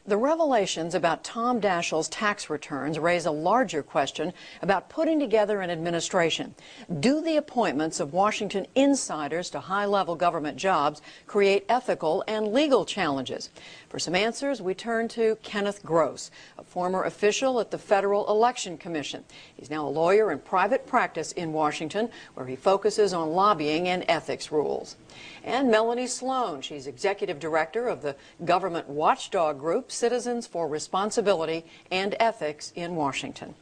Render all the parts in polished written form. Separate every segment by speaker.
Speaker 1: The revelations about Tom Daschle's tax returns raise a larger question about putting together an administration. Do the appointments of Washington insiders to high-level government jobs create ethical and legal challenges? For some answers, we turn to Kenneth Gross, a former official at the Federal Election Commission. He's now a lawyer in private practice in Washington, where he focuses on lobbying and ethics rules. And Melanie Sloan, she's executive director of the government watchdog group Citizens for Responsibility and Ethics in Washington.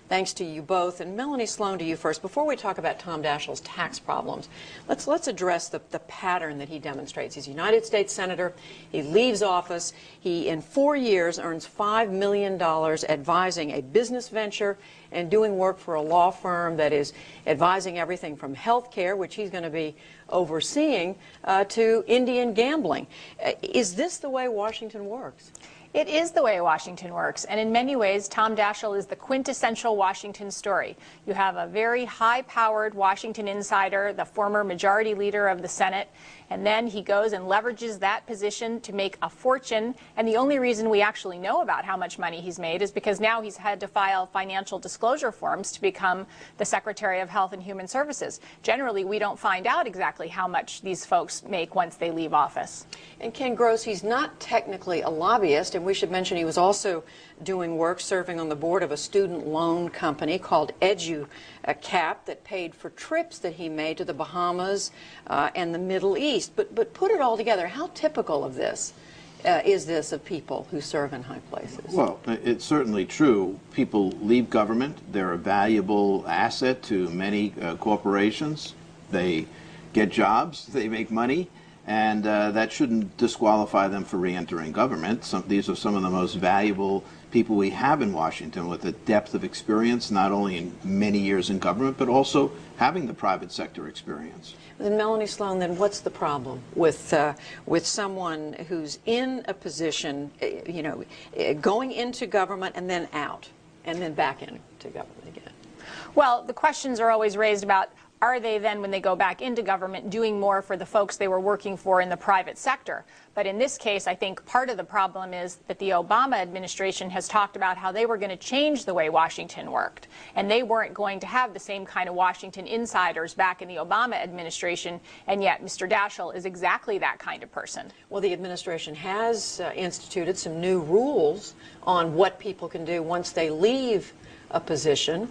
Speaker 1: Thanks to you both. And Melanie Sloan, to you first. Before we talk about Tom Daschle's tax problems, let's address the pattern that he demonstrates. He's a United States Senator. He leaves office. He, in 4 years, earns $5 million advising a business venture and doing work for a law firm that is advising everything from health care, which he's going to be overseeing, to Indian gambling. Is this the way Washington works?
Speaker 2: It is the way Washington works, and in many ways, Tom Daschle is the quintessential Washington story. You have a very high-powered Washington insider, the former majority leader of the Senate, and then he goes and leverages that position to make a fortune, and the only reason we actually know about how much money he's made is because now he's had to file financial disclosure forms to become the Secretary of Health and Human Services. Generally, we don't find out exactly how much these folks make once they leave office.
Speaker 1: And Ken Gross, he's not technically a lobbyist, and we should mention he was also doing work serving on the board of a student loan company called EduCap that paid for trips that he made to the Bahamas and the Middle East. But put it all together, how typical of this is this of people who serve in high places?
Speaker 3: Well, it's certainly true. People leave government. They're a valuable asset to many corporations. They get jobs, they make money, and that shouldn't disqualify them for re-entering government. These are some of the most valuable people we have in Washington with a depth of experience, not only in many years in government, but also having the private sector experience.
Speaker 1: Then Melanie Sloan, then what's the problem with someone who's in a position, you know, going into government and then out, and then back into government again?
Speaker 2: Well, the questions are always raised about, are they then, when they go back into government, doing more for the folks they were working for in the private sector? But in this case, I think part of the problem is that the Obama administration has talked about how they were going to change the way Washington worked. And they weren't going to have the same kind of Washington insiders back in the Obama administration. And yet Mr. Daschle is exactly that kind of person.
Speaker 1: Well, the administration has instituted some new rules on what people can do once they leave a position.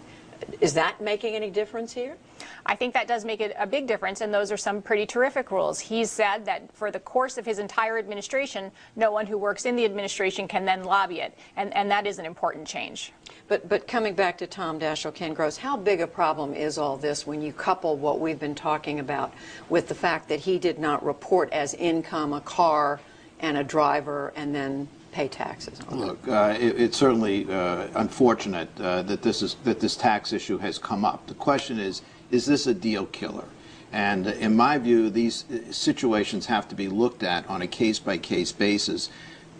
Speaker 1: Is that making any difference here?
Speaker 2: I think that does make it a big difference, and those are some pretty terrific rules. He's said that for the course of his entire administration, no one who works in the administration can then lobby it, and that is an important change.
Speaker 1: But coming back to Tom Daschle, Ken Gross, how big a problem is all this when you couple what we've been talking about with the fact that he did not report as income a car and a driver and then pay taxes on
Speaker 3: Look, it's certainly unfortunate that this tax issue has come up. The question is this a deal killer? And in my view, these situations have to be looked at on a case-by-case basis.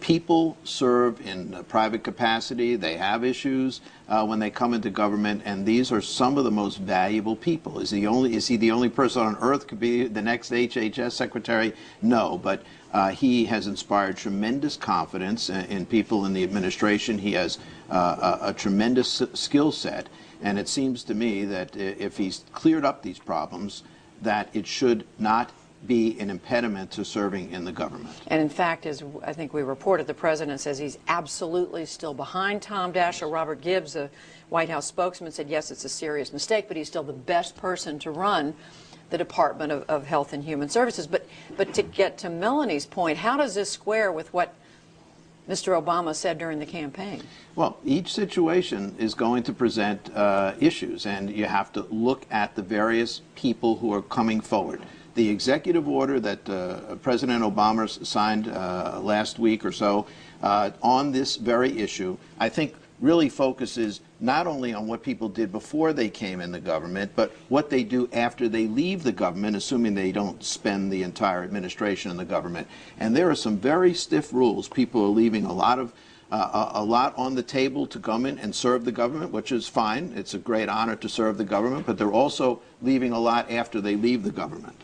Speaker 3: People serve in a private capacity. They have issues when they come into government, and these are some of the most valuable people. Is he the only person on earth could be the next HHS secretary? No, but he has inspired tremendous confidence in people in the administration. He has a tremendous skill set, and it seems to me that if he's cleared up these problems, that it should not be an impediment to serving in the government.
Speaker 1: And in fact, as I think we reported, the president says he's absolutely still behind Tom Daschle. Robert Gibbs, a White House spokesman, said yes, it's a serious mistake, but he's still the best person to run the Department of Health and Human Services. But to get to Melanie's point, how does this square with what Mr. Obama said during the campaign?
Speaker 3: Well, each situation is going to present issues, and you have to look at the various people who are coming forward. The executive order that President Obama signed last week or so on this very issue, I think really focuses not only on what people did before they came in the government, but what they do after they leave the government, assuming they don't spend the entire administration in the government. And there are some very stiff rules. People are leaving a lot on the table to come in and serve the government, which is fine. It's a great honor to serve the government, but they're also leaving a lot after they leave the government.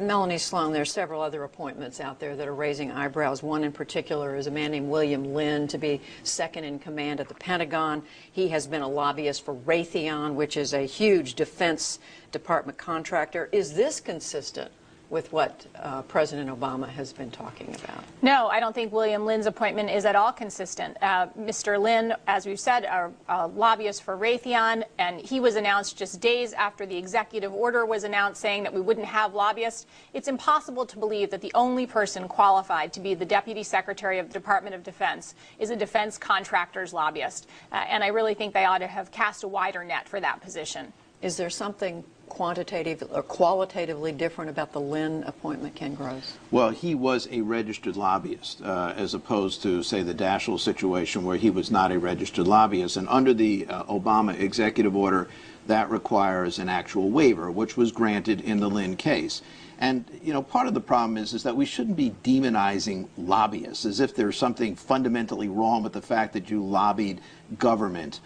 Speaker 1: Melanie Sloan, there are several other appointments out there that are raising eyebrows. One in particular is a man named William Lynn to be second in command at the Pentagon. He has been a lobbyist for Raytheon, which is a huge Defense Department contractor. Is this consistent with what President Obama has been talking about?
Speaker 2: No, I don't think William Lynn's appointment is at all consistent. Mr. Lynn, as we've said, a lobbyist for Raytheon, and he was announced just days after the executive order was announced saying that we wouldn't have lobbyists. It's impossible to believe that the only person qualified to be the Deputy Secretary of the Department of Defense is a defense contractor's lobbyist. And I really think they ought to have cast a wider net for that position.
Speaker 1: Is there something quantitative or qualitatively different about the Lynn appointment, Ken Gross?
Speaker 3: Well, he was a registered lobbyist, as opposed to, say, the Daschle situation where he was not a registered lobbyist. And under the Obama executive order, that requires an actual waiver, which was granted in the Lynn case. And, you know, part of the problem is that we shouldn't be demonizing lobbyists as if there's something fundamentally wrong with the fact that you lobbied government.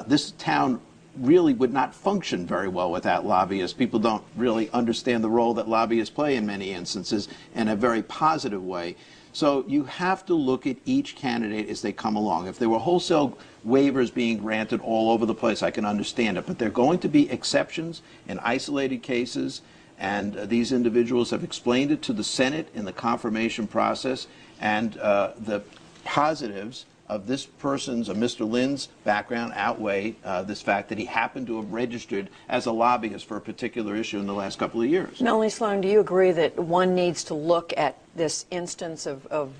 Speaker 3: This town really would not function very well without lobbyists. People don't really understand the role that lobbyists play in many instances in a very positive way. So you have to look at each candidate as they come along. If there were wholesale waivers being granted all over the place, I can understand it. But there are going to be exceptions in isolated cases, and these individuals have explained it to the Senate in the confirmation process, and the positives of this person's, of Mr. Lynn's background outweigh this fact that he happened to have registered as a lobbyist for a particular issue in the last couple of years.
Speaker 1: Melanie Sloan, do you agree that one needs to look at this instance of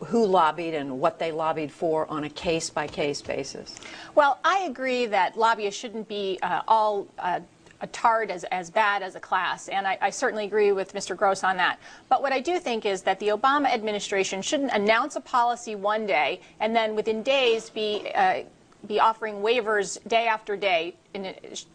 Speaker 1: who lobbied and what they lobbied for on a case-by-case basis?
Speaker 2: Well, I agree that lobbyists shouldn't be all tarred as bad as a class, and I certainly agree with Mr. Gross on that. But what I do think is that the Obama administration shouldn't announce a policy one day and then within days be offering waivers day after day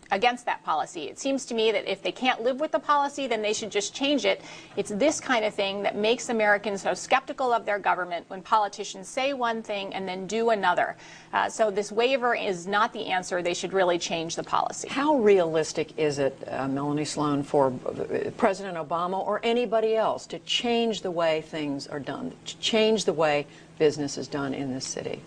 Speaker 2: against that policy. It seems to me that if they can't live with the policy, then they should just change it. It's this kind of thing that makes Americans so skeptical of their government when politicians say one thing and then do another. So this waiver is not the answer. They should really change the policy.
Speaker 1: How realistic is it, Melanie Sloan, for President Obama or anybody else to change the way things are done, to change the way business is done in this city?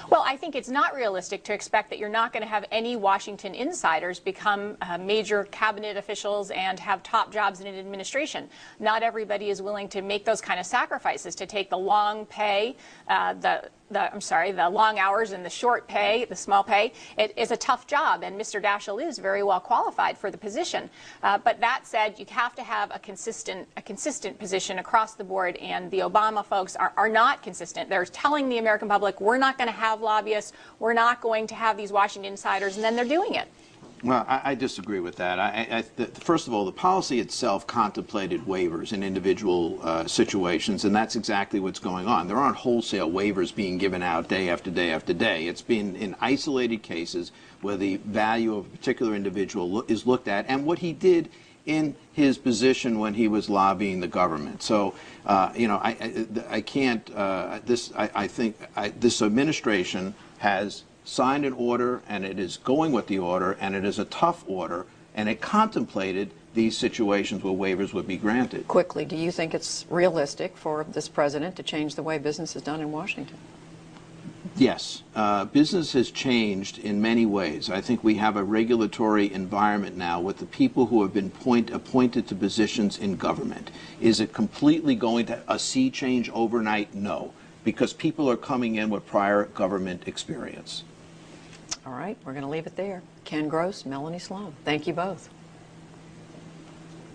Speaker 2: Well, I think it's not realistic to expect that you're not going to have any Washington insiders become major cabinet officials and have top jobs in an administration. Not everybody is willing to make those kind of sacrifices, to take the long pay, the long hours and the short pay, the small pay. It is a tough job, and Mr. Daschle is very well qualified for the position. But that said, you have to have a consistent position across the board, and the Obama folks are not consistent. They're telling the American public, we're not going to have lobbyists, we're not going to have these Washington insiders, and then they're doing it.
Speaker 3: Well, I disagree with that. First of all, the policy itself contemplated waivers in individual situations, and that's exactly what's going on. There aren't wholesale waivers being given out day after day after day. It's been in isolated cases where the value of a particular individual is looked at, and what he did in his position when he was lobbying the government. So, you know, I can't. I think this administration has signed an order, and it is going with the order, and it is a tough order, and it contemplated these situations where waivers would be granted.
Speaker 1: Quickly, do you think it's realistic for this president to change the way business is done in Washington?
Speaker 3: Yes. Business has changed in many ways. I think we have a regulatory environment now with the people who have been appointed to positions in government. Is it completely going to a sea change overnight? No, because people are coming in with prior government experience.
Speaker 1: All right, we're going to leave it there. Ken Gross, Melanie Sloan, thank you both.